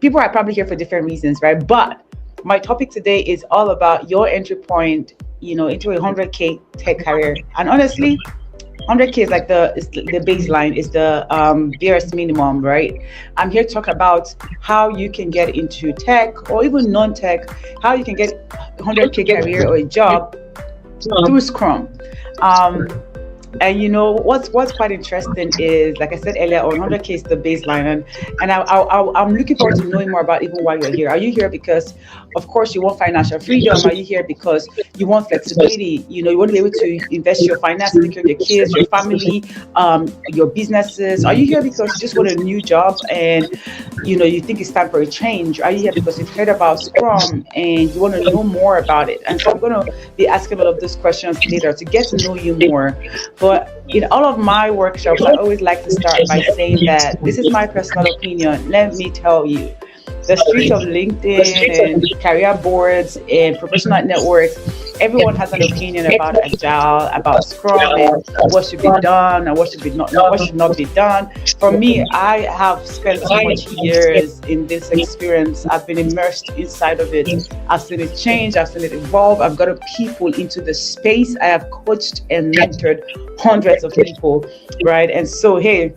people are probably here for different reasons, right? But my topic today is all about your entry point, into a 100K tech career. And honestly, 100K is like the baseline, is the barest minimum, right? I'm here to talk about how you can get into tech or even non-tech, how you can get 100K career or a job through Scrum. And what's quite interesting is, like I said earlier, on 100K is the baseline, and I'm looking forward to knowing more about even why you're here. Are you here because, of course, you want financial freedom? Are you here because you want flexibility? You want to be able to invest your finances, take care of your kids, your family, your businesses? Are you here because you just want a new job and you think it's time for a change? Are you here because you've heard about Scrum and you want to know more about it? And so I'm going to be asking all of those questions later to get to know you more. But in all of my workshops, I always like to start by saying that this is my personal opinion. Let me tell you, the streets of LinkedIn and career boards and professional networks, everyone has an opinion about Agile, about Scrum, and what should be done and what should not be done. For me, I have spent so much years in this experience. I've been immersed inside of it. I've seen it change. I've seen it evolve. I've gotten people into the space. I have coached and mentored hundreds of people, right? And so, hey,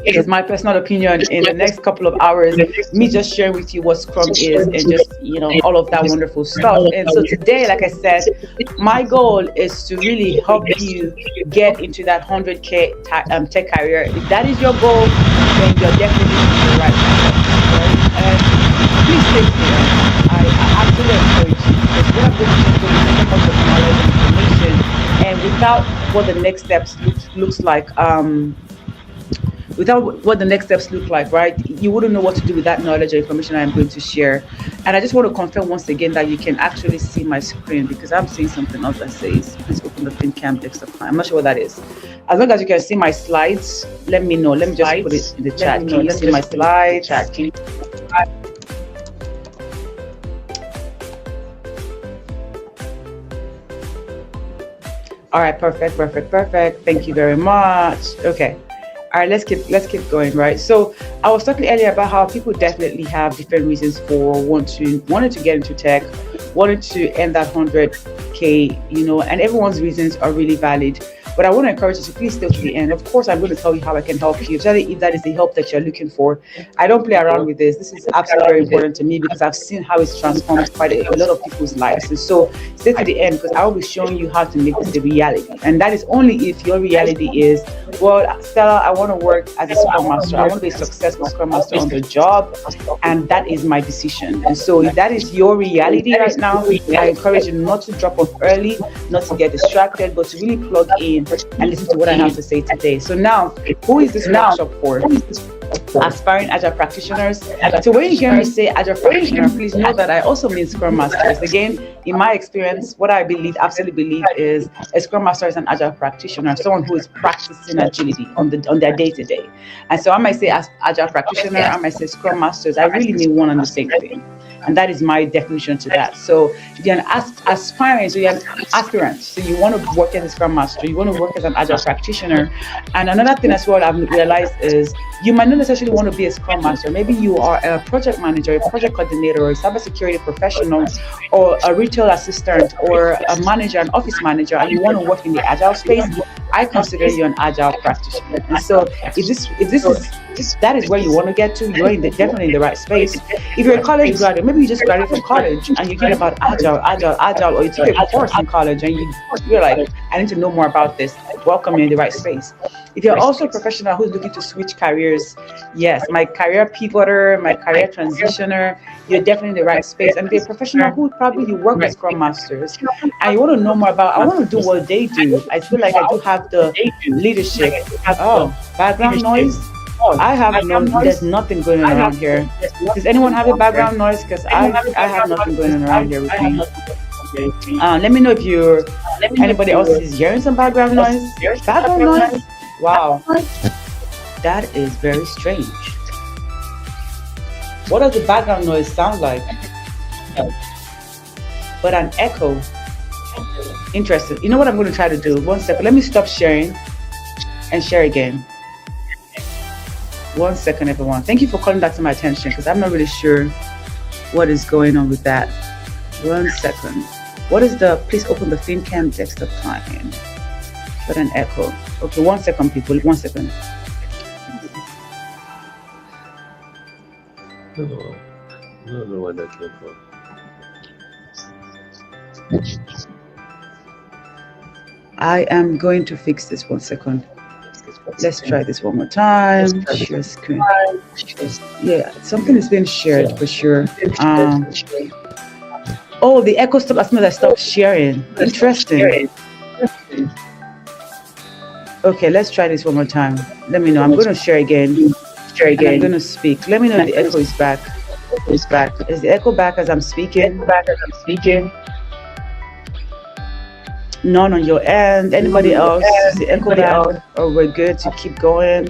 it is my personal opinion. In the next couple of hours, me just sharing with you what Scrum is and just, all of that wonderful stuff. And so today, like I said, my goal is to really help you get into that 100K tech career. If that is your goal, then you're definitely in the right path, right? And please stay tuned. I absolutely encourage you, because what I'm going to do is so much of knowledge and information, and without what the next steps looks like, without what the next steps look like, right? You wouldn't know what to do with that knowledge or information I'm going to share. And I just want to confirm once again that you can actually see my screen, because I'm seeing something else that says, please open the thin cam desktop. I'm not sure what that is. As long as you can see my slides, let me know. Let me just put it in the chat. Can you see my slides? All right, perfect. Thank you very much. Okay. All right, let's keep going, right? So I was talking earlier about how people definitely have different reasons for wanting to get into tech, wanting to end that 100K, and everyone's reasons are really valid. But I want to encourage you to please stay to the end. Of course, I'm going to tell you how I can help you, especially if that is the help that you're looking for. I don't play around with this. This is absolutely very important to me, because I've seen how it's transformed quite a lot of people's lives. And so stay to the end, because I will be showing you how to make this a reality. And that is only if your reality is, well, Stella, I want to work as a Scrum Master. I want to be a successful Scrum Master on the job, and that is my decision. And so if that is your reality right now, I encourage you not to drop off early, not to get distracted, but to really plug in and listen to what I have to say today. So now, who is this workshop for? Aspiring Agile practitioners. So when you hear me say Agile practitioner, please know that I also mean Scrum Masters. Again, in my experience, what I absolutely believe is a Scrum Master is an Agile practitioner, someone who is practicing agility on their day-to-day. And so I might say Agile practitioner, I might say Scrum Masters. I really mean one and the same thing. And that is my definition to that. So if you're an aspiring, so you're an aspirant, so you want to work as a Scrum Master, you want to work as an Agile practitioner. And another thing as well I've realized is you might not necessarily want to be a Scrum Master. Maybe you are a project manager, a project coordinator, or a cybersecurity professional, or a retail assistant, or a manager, an office manager, and you want to work in the Agile space. I consider you an Agile practitioner. And so if that is where you want to get to, you're definitely in the right space. If you're a college graduate, maybe you just graduated from college and you hear about Agile, or you took a course in college and you're like, I need to know more about this. Welcome, you're in the right space. If you're also a professional who's looking to switch careers, yes, my career pivoter, my career transitioner, you're definitely in the right space. And if you're a professional who probably you work with Scrum Masters and you want to know more about, I want to do what they do. I feel like I do have the leadership. Oh, background noise? I have there's nothing going on around here. Does anyone have a background noise? Because I have nothing going on around here with me. Let me know if anybody else is hearing some background noise. Background noise? Wow. That is very strange. What does the background noise sound like? But an echo. Interesting. You know what I'm going to try to do? One second. Let me stop sharing and share again. 1 second, everyone. Thank you for calling that to my attention because I'm not really sure what is going on with that. 1 second. What is the, please open the FinCam desktop client. But an echo. Okay, 1 second, people. 1 second. I don't know where that came from. I am going to fix this. 1 second. Let's try this one more time. Share screen. Yeah, something is being shared for sure. Oh, the echo stopped as soon as I stopped sharing. Interesting. Okay, let's try this one more time. Let me know. I'm going to share again. I'm going to speak. Let me know if the echo is back. Is the echo back as I'm speaking? None on your end. Anybody else? Is the echo back? Or we're good to keep going?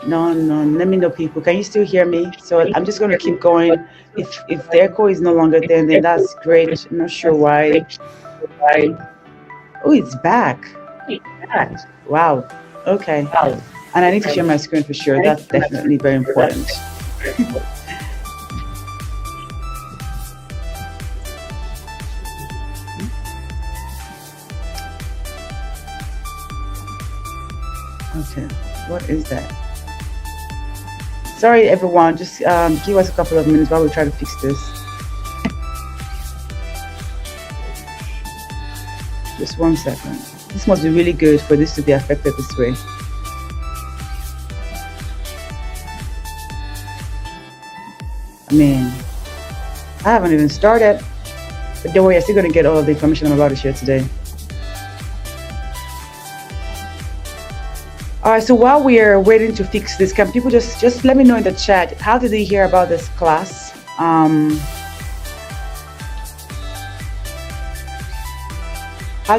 No. Let me know, people. Can you still hear me? So I'm just going to keep going. If the echo is no longer there, then that's great. I'm not sure why. Oh, it's back. Wow. Okay. And I need to share my screen for sure. That's definitely very important. Okay, what is that? Sorry, everyone. Just give us a couple of minutes while we try to fix this. Just 1 second. This must be really good for this to be affected this way. I mean, I haven't even started, but don't worry, I'm still going to get all of the information I'm about to share today. All right, so while we're waiting to fix this, can people just let me know in the chat, how did they hear about this class? How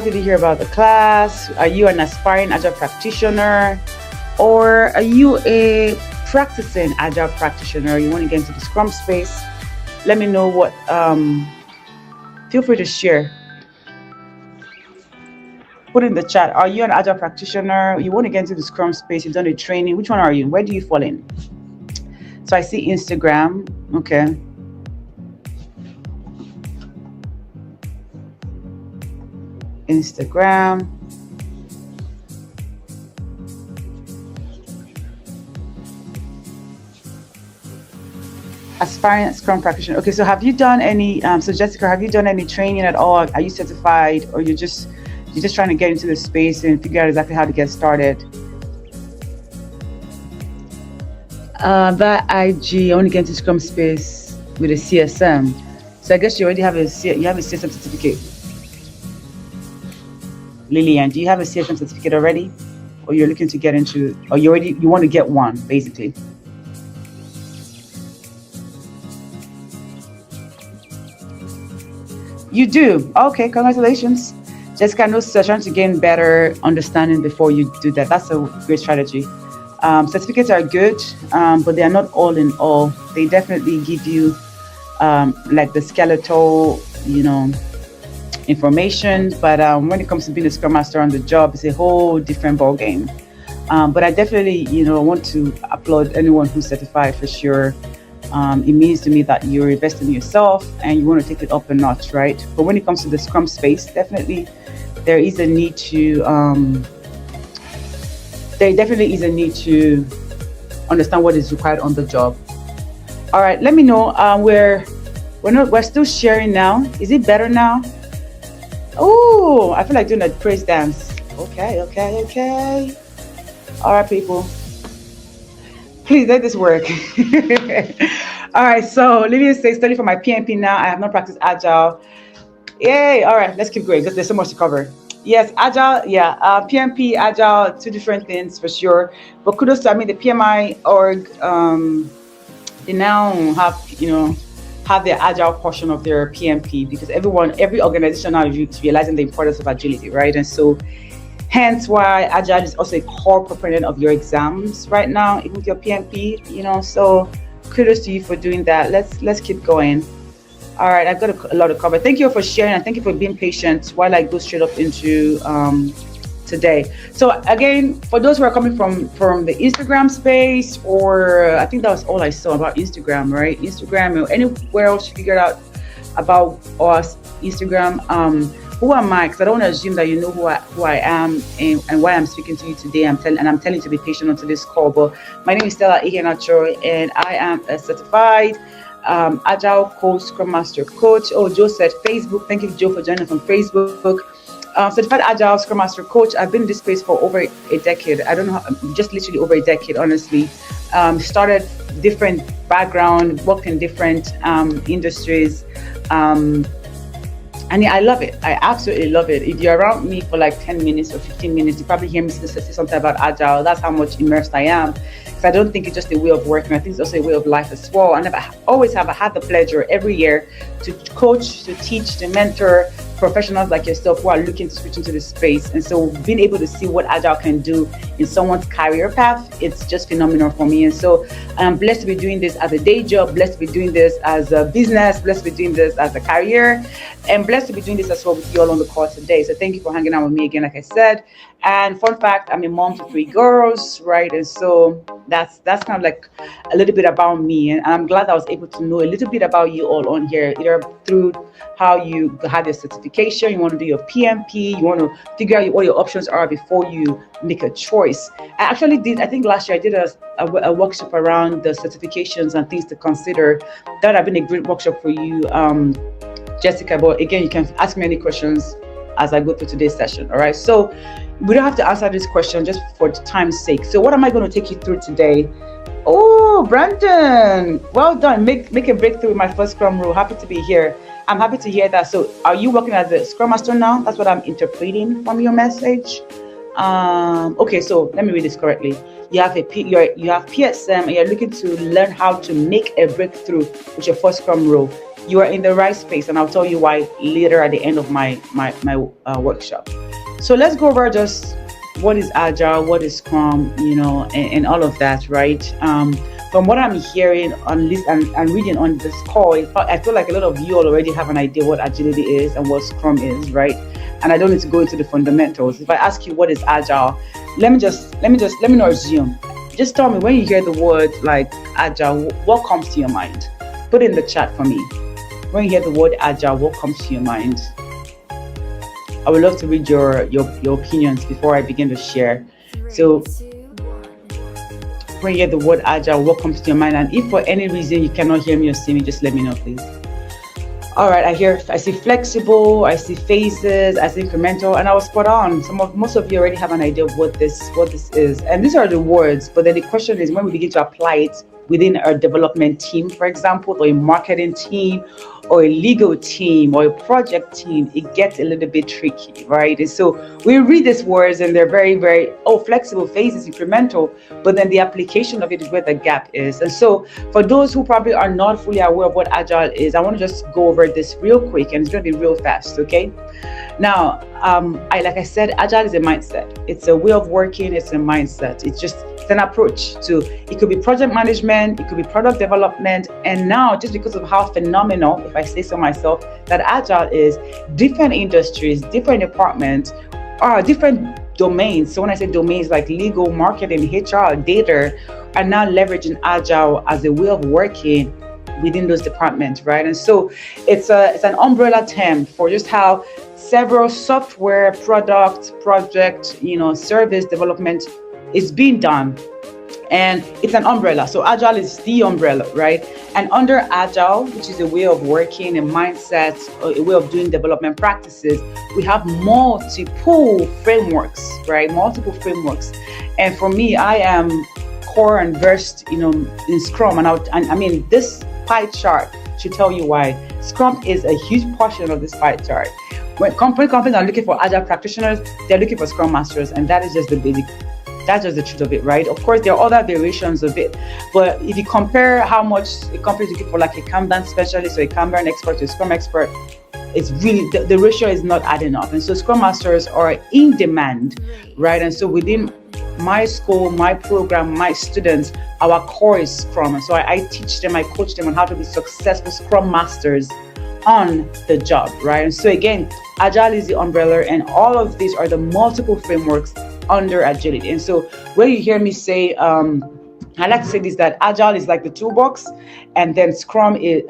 did you hear about the class? Are you an aspiring Agile practitioner? Or are you a practicing Agile practitioner? You want to get into the Scrum space? Let me know what, feel free to share. Put in the chat, are you an Agile practitioner? You want to get into the Scrum space, you've done a training. Which one are you? Where do you fall in? So I see Instagram, okay. Instagram. Aspiring Scrum practitioner. Okay, so have you done any, so Jessica, have you done any training at all? Are you certified, or you're just trying to get into the space and figure out exactly how to get started? That IG, I want to get into Scrum space with a CSM. So I guess you already have a CSM certificate. Lillian, do you have a CSM certificate already? Or you're looking to get into, or you want to get one, basically? You do? Okay, congratulations. Jessica, no, trying to gain better understanding before you do that. That's a great strategy. Certificates are good, but they are not all in all. They definitely give you like the skeletal, information, but when it comes to being a Scrum Master on the job, it's a whole different ball game. But I definitely, want to applaud anyone who's certified for sure. It means to me that you're investing in yourself and you want to take it up a notch, right? But when it comes to the Scrum space, definitely there is a need to understand what is required on the job. All right, let me know. We're still sharing now. Is it better now? Oh, I feel like doing a praise dance. Okay. All right, people. Please let this work. All right, so Livia says, study for my PMP now. I have not practiced Agile. Yay. All right, let's keep going because there's so much to cover. Yes, Agile, yeah. PMP, Agile, two different things for sure. But kudos to, the PMI org, they now have their Agile portion of their PMP, because every organization now is realizing the importance of agility, right? And so hence why Agile is also a core component of your exams right now, even with your PMP, so kudos to you for doing that. Let's keep going. All right, I've got a lot to cover. Thank you for sharing, and thank you for being patient while I go straight up into to today. So again, for those who are coming from the Instagram space, or I think that was all I saw about Instagram, right? Instagram or anywhere else you figured out about us, Instagram. Who am I? Because I don't want to assume that you know who I am and why I'm speaking to you today. I'm telling you to be patient onto this call. But my name is Stella Ihenacho, and I am a certified Agile Coach, Scrum Master Coach. Oh, Joe said Facebook. Thank you, Joe, for joining from Facebook. Certified Agile Scrum Master Coach. I've been in this space for over a decade. I don't know, just literally over a decade, honestly. Started different background, worked in different industries. And yeah, I love it. I absolutely love it. If you're around me for like 10 minutes or 15 minutes, you probably hear me say something about Agile. That's how much immersed I am. Because I don't think it's just a way of working. I think it's also a way of life as well. And I always have had the pleasure every year to coach, to teach, to mentor professionals like yourself who are looking to switch into this space. And so being able to see what Agile can do in someone's career path, it's just phenomenal for me. And so I'm blessed to be doing this as a day job, blessed to be doing this as a business, blessed to be doing this as a career, and blessed to be doing this as well with you all on the call today. So thank you for hanging out with me again, like I said. And fun fact, I'm a mom to 3 girls, right? And so that's kind of like a little bit about me. And I'm glad I was able to know a little bit about you all on here, either through how you have your certification, you want to do your PMP, you want to figure out what your options are before you make a choice. I actually did, I think last year I did a workshop around the certifications and things to consider. That would have been a great workshop for you, Jessica. But again, you can ask me any questions as I go through today's session. All right. So we don't have to answer this question just for time's sake. So what am I going to take you through today? Oh, Brandon, well done. Make a breakthrough with my first Scrum rule. Happy to be here. I'm happy to hear that. So are you working as a Scrum Master now? That's what I'm interpreting from your message. Okay, so let me read this correctly. You have PSM and you're looking to learn how to make a breakthrough with your first Scrum rule. You are in the right space, and I'll tell you why later at the end of my workshop. So let's go over just what is Agile, what is Scrum, and all of that, right? From what I'm hearing on this and reading on this call, I feel like a lot of you all already have an idea what agility is and what Scrum is, right? And I don't need to go into the fundamentals. If I ask you what is Agile, let me not assume. Just tell me, when you hear the word like Agile, what comes to your mind? Put it in the chat for me. When you hear the word Agile, what comes to your mind? I would love to read your opinions before I begin to share. So when you hear the word Agile, what comes to your mind? And if for any reason you cannot hear me or see me, just let me know, please. All right, I see flexible, I see phases, I see incremental, and I was spot on. Most of you already have an idea of what this is. And these are the words, but then the question is, when we begin to apply it within our development team, for example, or a marketing team, or a legal team, or a project team, it gets a little bit tricky, right? And so we read these words and they're very, very, flexible, phases, incremental, but then the application of it is where the gap is. And so for those who probably are not fully aware of what Agile is, I want to just go over this real quick, and it's going to be real fast, okay? Now, like I said, Agile is a mindset. It's a way of working. It's a mindset. It's an approach to, it could be project management, it could be product development. And now, just because of how phenomenal, if I say so myself, that Agile is, different industries, different departments, different domains. So when I say domains like legal, marketing, HR, data, are now leveraging Agile as a way of working within those departments, right? And so it's an umbrella term for just how several software, product, project, service development is being done. And it's an umbrella. So Agile is the umbrella, right? And under Agile, which is a way of working, a mindset, a way of doing development practices, we have multiple frameworks, right? Multiple frameworks. And for me, I am core and versed, in Scrum. And this pie chart should tell you why. Scrum is a huge portion of this pie chart. When companies are looking for Agile practitioners, they're looking for Scrum Masters, and that is just the basic. That's just the truth of it, right? Of course, there are other variations of it, but if you compare how much a company is looking for, like a Kanban specialist or a Kanban expert or a Scrum expert, it's really, the ratio is not adding up. And so Scrum Masters are in demand, right? And so within my school, my program, my students, our core is Scrum. And so I teach them, I coach them on how to be successful Scrum Masters on the job, right? And so again, Agile is the umbrella, and all of these are the multiple frameworks under agility. And so when you hear me say, I like to say this, that Agile is like the toolbox, and then Scrum is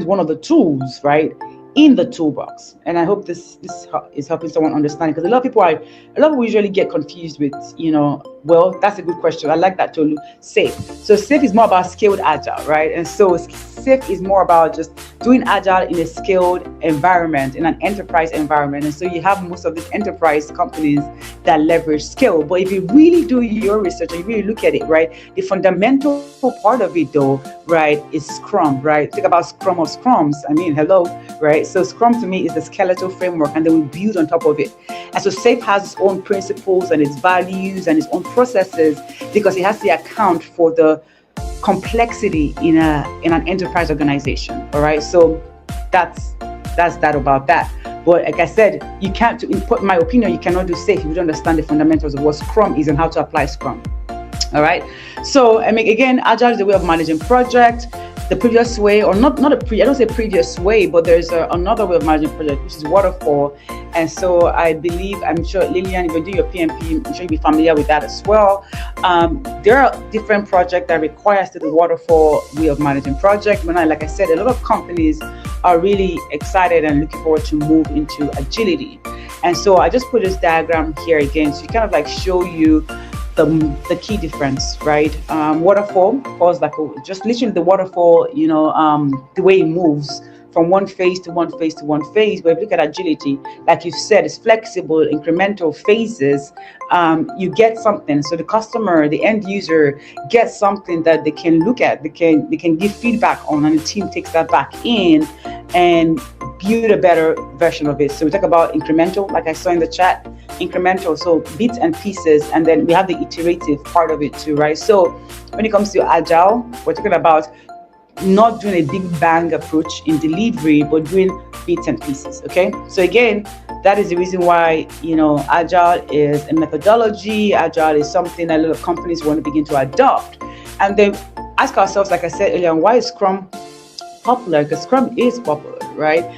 one of the tools, right, in the toolbox. And I hope this is helping someone understand, because a lot of people usually get confused with, well, that's a good question. I like that, Tolu. Safe. So safe is more about scaled agile, right? And so safe is more about just doing agile in a scaled environment, in an enterprise environment. And so you have most of these enterprise companies that leverage scale. But if you really do your research and you really look at it, right, the fundamental part of it though, right, is Scrum, right? Think about Scrum of Scrums. I mean, hello, right? So Scrum to me is the skeletal framework, and then we build on top of it. And so SAFe has its own principles and its values and its own processes, because it has to account for the complexity in an enterprise organization. All right, so that's that about that. But like I said, you can't, in my opinion, you cannot do SAFe if you don't understand the fundamentals of what Scrum is and how to apply Scrum. All right, so I mean, again, Agile is the way of managing project. The previous way, or not I don't say previous way, but there's another way of managing project, which is waterfall. And so I'm sure, Lillian, if you do your PMP, I'm sure you'll be familiar with that as well. There are different projects that require us to the waterfall way of managing project. Like I said, a lot of companies are really excited and looking forward to move into agility. And so I just put this diagram here again, so you kind of like show you the key difference, right? Waterfall was like just literally the waterfall, the way it moves from one phase to one phase to one phase. But if you look at agility, like you said, it's flexible, incremental phases. You get something, so the customer, the end user, gets something that they can look at, they can give feedback on, and the team takes that back in and build a better version of it. So we talk about incremental, like I saw in the chat, incremental, so bits and pieces, and then we have the iterative part of it too, right? So when it comes to agile, we're talking about not doing a big bang approach in delivery, but doing bits and pieces. Okay, so again, that is the reason why agile is a methodology. Agile is something that a lot of companies want to begin to adopt, and then ask ourselves, like I said earlier, why is Scrum popular? Because Scrum is popular, right?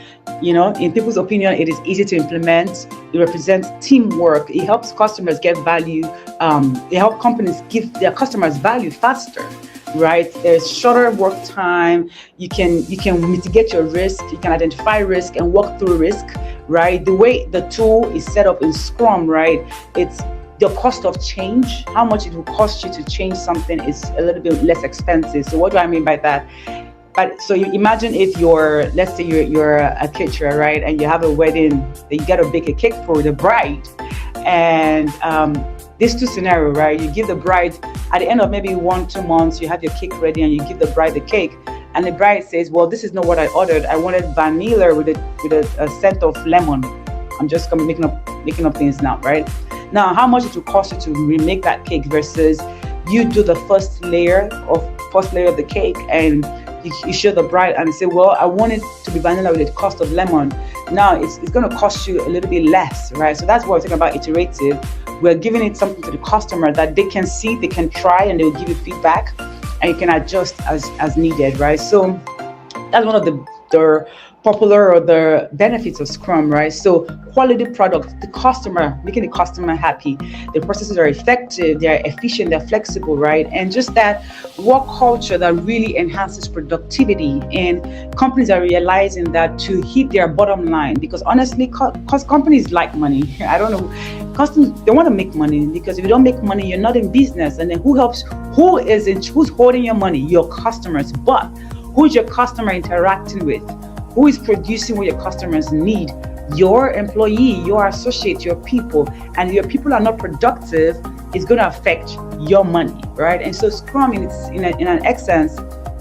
In people's opinion, it is easy to implement. It represents teamwork. It helps customers get value. It helps companies give their customers value faster, right? There's shorter work time. You can mitigate your risk. You can identify risk and walk through risk, right? The way the tool is set up in Scrum, right? It's the cost of change. How much it will cost you to change something is a little bit less expensive. So what do I mean by that? But so you imagine if let's say you're a caterer, right, and you have a wedding, that you got to bake a cake for the bride, and these two scenarios, right? You give the bride at the end of maybe 1-2 months, you have your cake ready, and you give the bride the cake, and the bride says, "Well, this is not what I ordered. I wanted vanilla with a scent of lemon." I'm just making up things now, right? Now, how much it will cost you to remake that cake versus you do the first layer of the cake, and you show the bride and say, "Well, I want it to be vanilla with the cost of lemon." Now it's going to cost you a little bit less, right? So that's what we're talking about iterative. We're giving it something to the customer that they can see, they can try, and they will give you feedback, and you can adjust as needed, right? So that's one of the popular or the benefits of Scrum, right? So quality product, the customer, making the customer happy. The processes are effective, they're efficient, they're flexible, right? And just that work culture that really enhances productivity. And companies are realizing that to hit their bottom line, because honestly, because companies like money. I don't know, customers, they want to make money, because if you don't make money, you're not in business. And then who's holding your money? Your customers. But who's your customer interacting with? Who is producing what your customers need? Your employee, your associate, your people. And if your people are not productive, it's going to affect your money, right? And so Scrum, in an essence,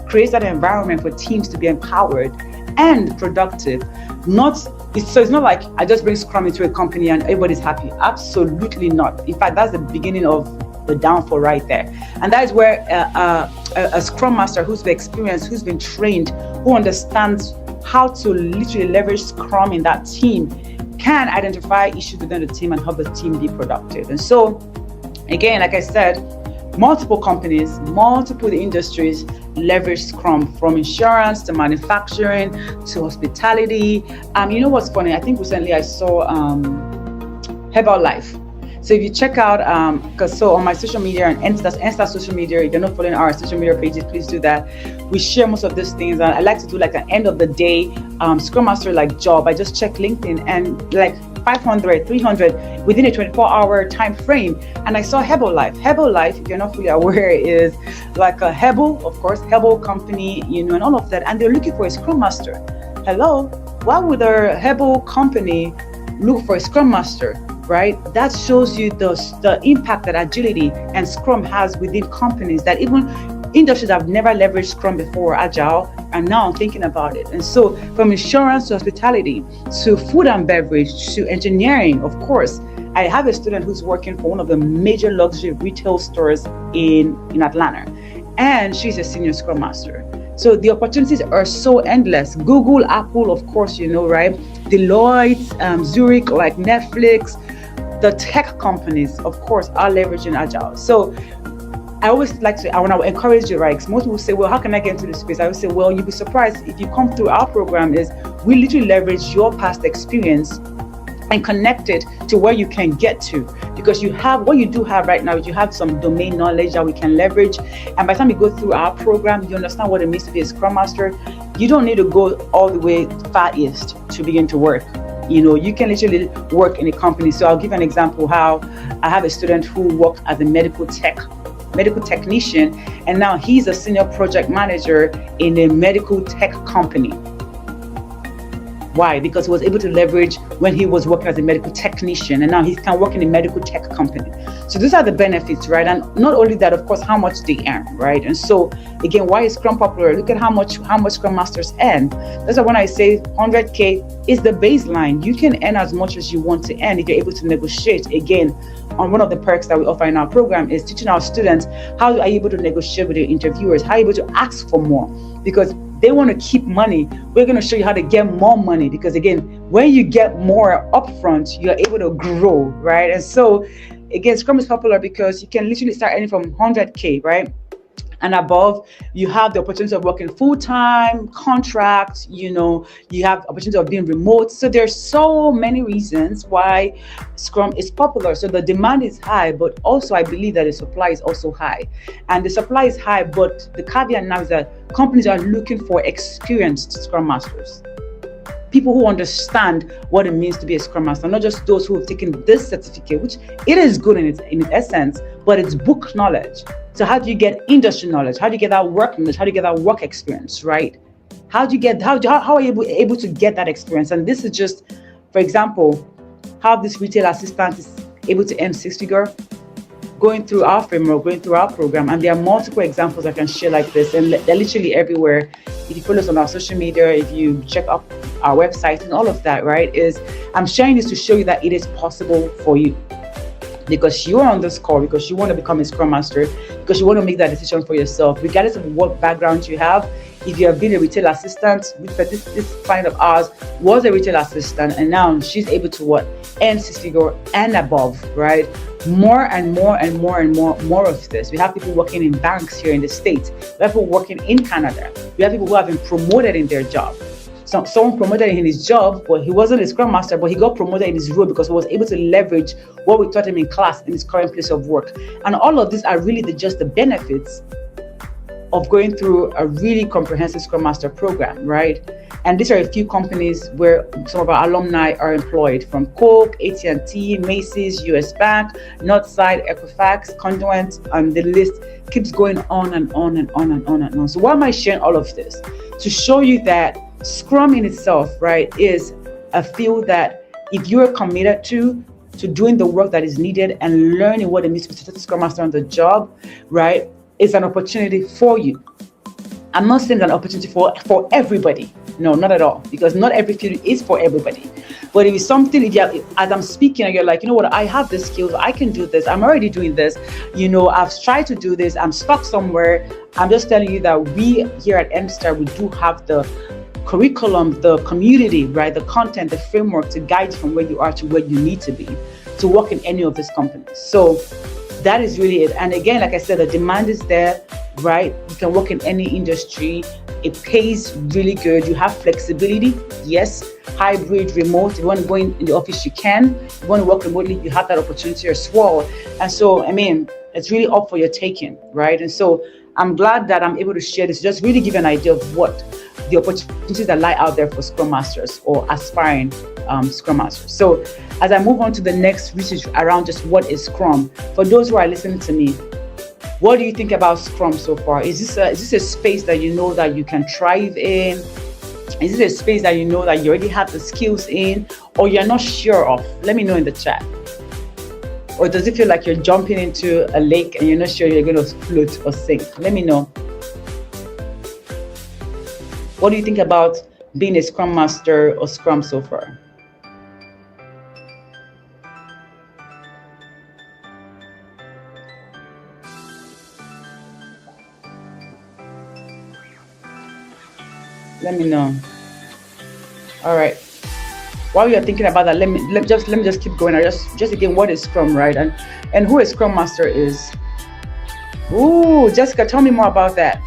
creates that environment for teams to be empowered and productive. So it's not like I just bring Scrum into a company and everybody's happy. Absolutely not. In fact, that's the beginning of the downfall right there. And that is where a Scrum Master who's been experienced, who's been trained, who understands how to literally leverage Scrum in that team, can identify issues within the team and help the team be productive. And so, again, like I said, multiple companies, multiple industries leverage Scrum, from insurance to manufacturing to hospitality. You know what's funny? I think recently I saw Herbalife. So if you check out, so on my social media and that's NSTAR social media, if you're not following our social media pages, please do that. We share most of these things. And I like to do like an end of the day Scrum Master like job. I just check LinkedIn and like 500, 300 within a 24-hour time frame. And I saw Herbalife. Herbalife, if you're not fully aware, is like a herbal, of course, herbal company, and all of that. And they're looking for a Scrum Master. Hello, why would a herbal company look for a Scrum Master? Right? That shows you the impact that agility and Scrum has within companies, that even industries that have never leveraged Scrum before, Agile, are now thinking about it. And so from insurance to hospitality to food and beverage to engineering, of course, I have a student who's working for one of the major luxury retail stores in Atlanta, and she's a senior Scrum Master. So the opportunities are so endless. Google, Apple, of course, right? Deloitte, Zurich, like Netflix, the tech companies, of course, are leveraging Agile. So I always like to, I want to encourage you, right? Because most people say, well, how can I get into this space? I would say, well, you'll be surprised if you come through our program. Is we literally leverage your past experience and connect it to where you can get to, because you have what you do have right now. You have some domain knowledge that we can leverage, and by the time you go through our program, you understand what it means to be a Scrum Master. You don't need to go all the way far east to begin to work. You can literally work in a company. So I'll give an example how I have a student who worked as a medical technician, and now he's a senior project manager in a medical tech company. Why? Because he was able to leverage when he was working as a medical technician, and now he can work in a medical tech company. So these are the benefits, right? And not only that, of course, how much they earn, right? And so again, why is Scrum popular? Look at how much Scrum Masters earn. That's why when I say 100K is the baseline. You can earn as much as you want to earn if you're able to negotiate. Again, on one of the perks that we offer in our program is teaching our students how are you able to negotiate with your interviewers, how are you able to ask for more, because they want to keep money. We're going to show you how to get more money, because again, when you get more upfront, you're able to grow, right? And so again, Scrum is popular because you can literally start earning from 100K, right? And above, you have the opportunity of working full-time, contract, you have opportunity of being remote. So there's so many reasons why Scrum is popular. So the demand is high, but also I believe that the supply is also high. And the supply is high, but the caveat now is that companies are looking for experienced Scrum Masters. People who understand what it means to be a Scrum Master, not just those who have taken this certificate, which it is good in its essence, but it's book knowledge. So how do you get industry knowledge? How do you get that work knowledge? How do you get that work experience, right? How are you able to get that experience? And this is just, for example, how this retail assistant is able to earn 6-figure, going through our framework, going through our program. And there are multiple examples I can share like this, and they're literally everywhere. If you follow us on our social media, if you check up our website and all of that, right, I'm sharing this to show you that it is possible for you. Because you are on this call, because you want to become a Scrum Master, because you want to make that decision for yourself, regardless of what background you have. If you have been a retail assistant, this client of ours was a retail assistant, and now she's able to earn 6-figure and above, right? More and more and more and more of this. We have people working in banks here in the States. We have people working in Canada. We have people who have been promoted in their job. Someone promoted in his job, but he wasn't a Scrum Master, but he got promoted in his role because he was able to leverage what we taught him in class in his current place of work. And all of these are really just the benefits of going through a really comprehensive Scrum Master program, right? And these are a few companies where some of our alumni are employed, from Coke, AT&T, Macy's, US Bank, Northside, Equifax, Conduent, and the list keeps going on and on and on and on and on. So why am I sharing all of this? To show you that Scrum in itself, right, is a field that if you're committed to doing the work that is needed and learning what it means to be a Scrum Master on the job, right, is an opportunity for you. I'm not saying an opportunity for everybody. No, not at all, because not every field is for everybody. But if it's something, as I'm speaking, and you're like, you know what, I have the skills, I can do this, I'm already doing this, I've tried to do this, I'm stuck somewhere. I'm just telling you that we here at NSTAR, we do have the curriculum, the community, right, the content, the framework to guide you from where you are to where you need to be to work in any of these companies. So that is really it. And again, like I said, the demand is there, right? You can work in any industry. It pays really good. You have flexibility, yes. Hybrid, remote. If you want to go in the office, you can. If you want to work remotely, you have that opportunity as well. And so, I mean, it's really up for your taking, right? And so I'm glad that I'm able to share this, just really give you an idea of what the opportunities that lie out there for Scrum Masters or aspiring Scrum Masters. So as I move on to the next research around just what is Scrum, for those who are listening to me, what do you think about Scrum so far? Is this a space that you know that you can thrive in? Is this a space that you know that you already have the skills in, or you're not sure of? Let me know in the chat. Or does it feel like you're jumping into a lake and you're not sure you're going to float or sink? Let me know. What do you think about being a Scrum Master or Scrum so far? Let me know. All right. While you're thinking about that, let me just keep going. I just again, what is Scrum, right? And who a Scrum Master is? Ooh, Jessica, tell me more about that.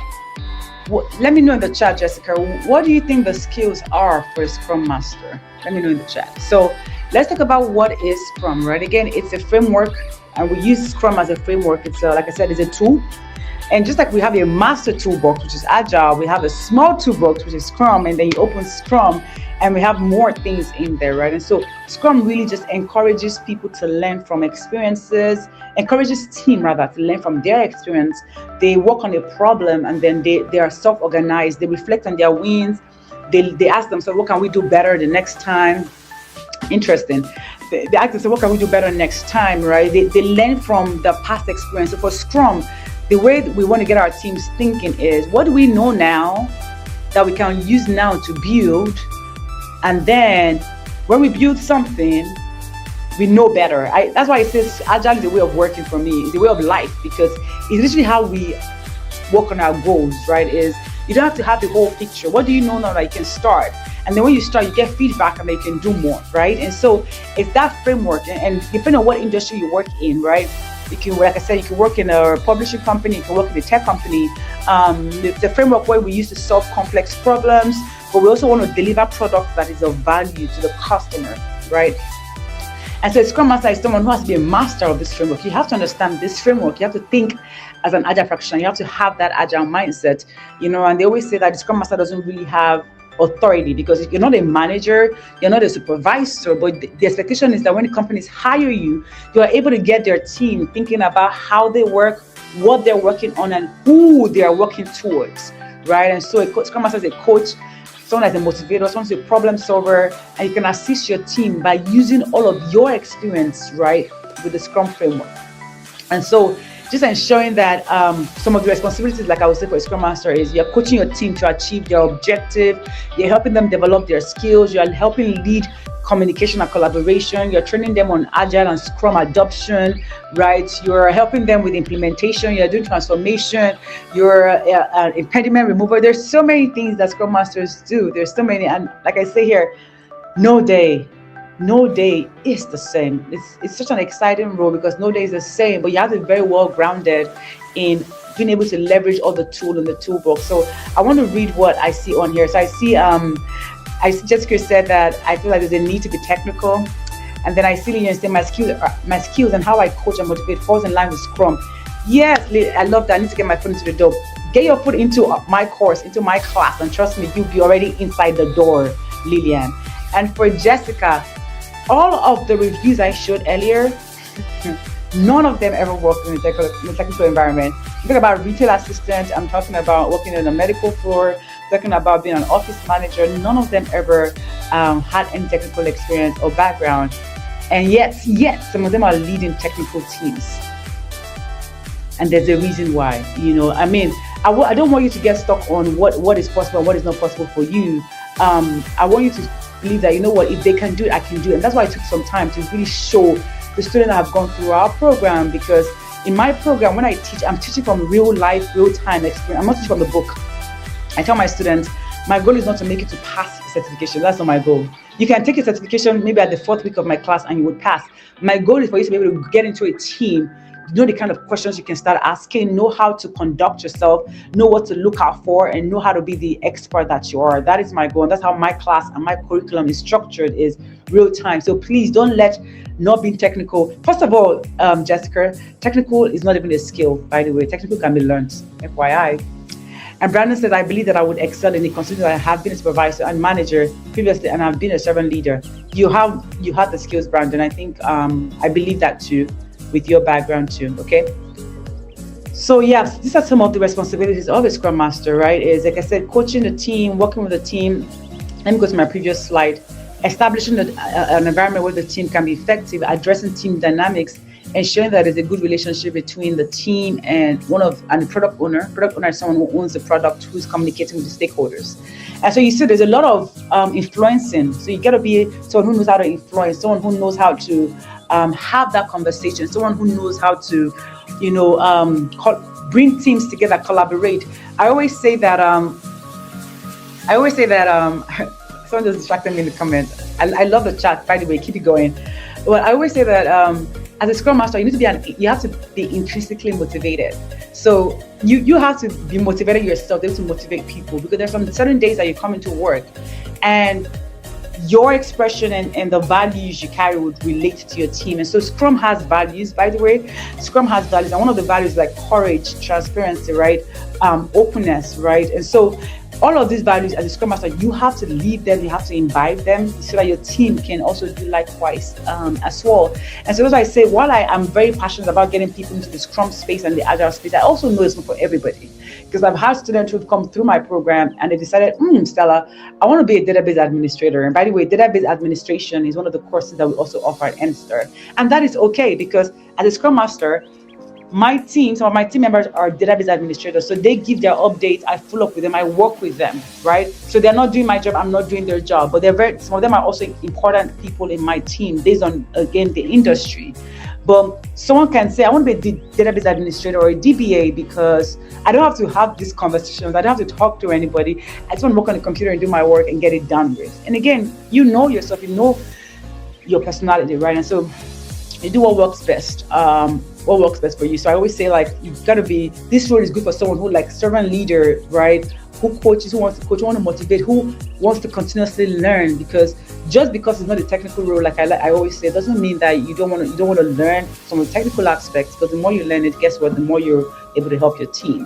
Let me know in the chat, Jessica. What do you think the skills are for a Scrum Master? Let me know in the chat. So let's talk about what is Scrum, right? Again, it's a framework, and we use Scrum as a framework. It's like I said, it's a tool. And just like we have a master toolbox, which is Agile, we have a small toolbox, which is Scrum, and then you open Scrum, and we have more things in there, right? And so Scrum really just encourages people to learn from experiences, encourages team rather to learn from their experience. They work on a problem, and then they are self-organized. They reflect on their wins. They ask themselves, what can we do better the next time? Interesting. They ask themselves, what can we do better next time, right? They learn from the past experience. So for Scrum, the way we want to get our teams thinking is, what do we know now that we can use now to build? And then when we build something, we know better. That's why it says Agile is a way of working for me. It's a way of life, because it's literally how we work on our goals, right? Is you don't have to have the whole picture. What do you know now that you can start? And then when you start, you get feedback and then you can do more, right? And so it's that framework. And depending on what industry you work in, right? You can, like I said, you can work in a publishing company, you can work in a tech company. It's a framework where we use to solve complex problems, but we also want to deliver products that is of value to the customer, right? And so a Scrum Master is someone who has to be a master of this framework. You have to understand this framework. You have to think as an Agile practitioner. You have to have that Agile mindset, and they always say that the Scrum Master doesn't really have authority, because you're not a manager, you're not a supervisor, but the expectation is that when the companies hire you, you are able to get their team thinking about how they work, what they're working on, and who they are working towards, right? And so a Scrum Master is a coach, someone that's a motivator, someone who's a problem solver, and you can assist your team by using all of your experience, right, with the Scrum framework. And so just ensuring that some of the responsibilities, like I would say for a Scrum Master, is you're coaching your team to achieve their objective, you're helping them develop their skills, you're helping lead communication and collaboration, you're training them on Agile and Scrum adoption, right? You're helping them with implementation, you're doing transformation, you're an impediment remover. There's so many things that Scrum Masters do. There's so many, and like I say here, no day is the same. It's such an exciting role, because no day is the same, but you have to be very well grounded in being able to leverage all the tool in the toolbox. So I want to read what I see on here. So I see Jessica said that I feel like there's a need to be technical, and then I see Lillian say my skills and how I coach and motivate falls in line with Scrum. Yes, I love that. I need to get my foot into the door. Get your foot into my course, into my class, and trust me, you'll be already inside the door, Lillian. And for Jessica, all of the reviews I showed earlier, none of them ever worked in a technical environment. I'm talking about retail assistant, I'm talking about working on a medical floor, talking about being an office manager. None of them ever had any technical experience or background. And yet, some of them are leading technical teams. And there's a reason why, I don't want you to get stuck on what is possible and what is not possible for you. I want you to believe that, if they can do it, I can do it. And that's why I took some time to really show the students that have gone through our program, because in my program, when I teach, I'm teaching from real life, real time experience. I'm not teaching from the book. I tell my students, my goal is not to make you to pass certification. That's not my goal. You can take a certification maybe at the 4th week of my class and you would pass. My goal is for you to be able to get into a team, know the kind of questions you can start asking, know how to conduct yourself, know what to look out for, and know how to be the expert that you are. That is my goal, and that's how my class and my curriculum is structured, is real time. So please don't let not being technical. First of all, Jessica, technical is not even a skill, by the way. Technical can be learned, FYI. And Brandon said, I believe that I would excel in it, considering that I have been a supervisor and manager previously, and I've been a servant leader. You have the skills, Brandon. I think I believe that too, with your background too. Okay. So yes, these are some of the responsibilities of a Scrum Master, right? Is, like I said, coaching the team, working with the team. Let me go to my previous slide. Establishing an environment where the team can be effective, addressing team dynamics, ensuring that there's a good relationship between the team and the product owner. Product owner is someone who owns the product, who's communicating with the stakeholders. And so you see there's a lot of influencing. So you got to be someone who knows how to influence, someone who knows how to have that conversation, someone who knows how to, bring teams together, collaborate. I always say that someone just distracted me in the comments. I love the chat, by the way, keep it going. Well, I always say that as a Scrum Master, you have to be intrinsically motivated. So you have to be motivated yourself, to motivate people, because there's some certain days that you come into work and your expression and the values you carry would relate to your team. And so Scrum has values, by the way. Scrum has values, and one of the values like courage, transparency, right? Openness, right? And so all of these values as a Scrum Master, you have to lead them, you have to imbibe them so that your team can also do likewise as well. And so as I say, while I am very passionate about getting people into the Scrum space and the Agile space, I also know it's not for everybody. Because I've had students who've come through my program and they decided, Stella, I want to be a database administrator. And by the way, database administration is one of the courses that we also offer at NSTAR. And that is okay, because as a Scrum Master, some of my team members are database administrators. So they give their updates, I follow up with them, I work with them, right? So they're not doing my job, I'm not doing their job, but some of them are also important people in my team based on, again, the industry. But someone can say, I want to be a database administrator or a DBA because I don't have to have these conversations. I don't have to talk to anybody. I just want to work on the computer and do my work and get it done with. And again, you know yourself, you know your personality, right? And so you do what works best. What works best for you. So I always say, like, you've got to be, this role is good for someone who, like, servant leader, right? Who coaches, who wants to coach, who wants to motivate, who wants to continuously learn. Because just because it's not a technical role, like I always say, doesn't mean that you don't want to learn some of the technical aspects. But the more you learn it, guess what? The more you're able to help your team.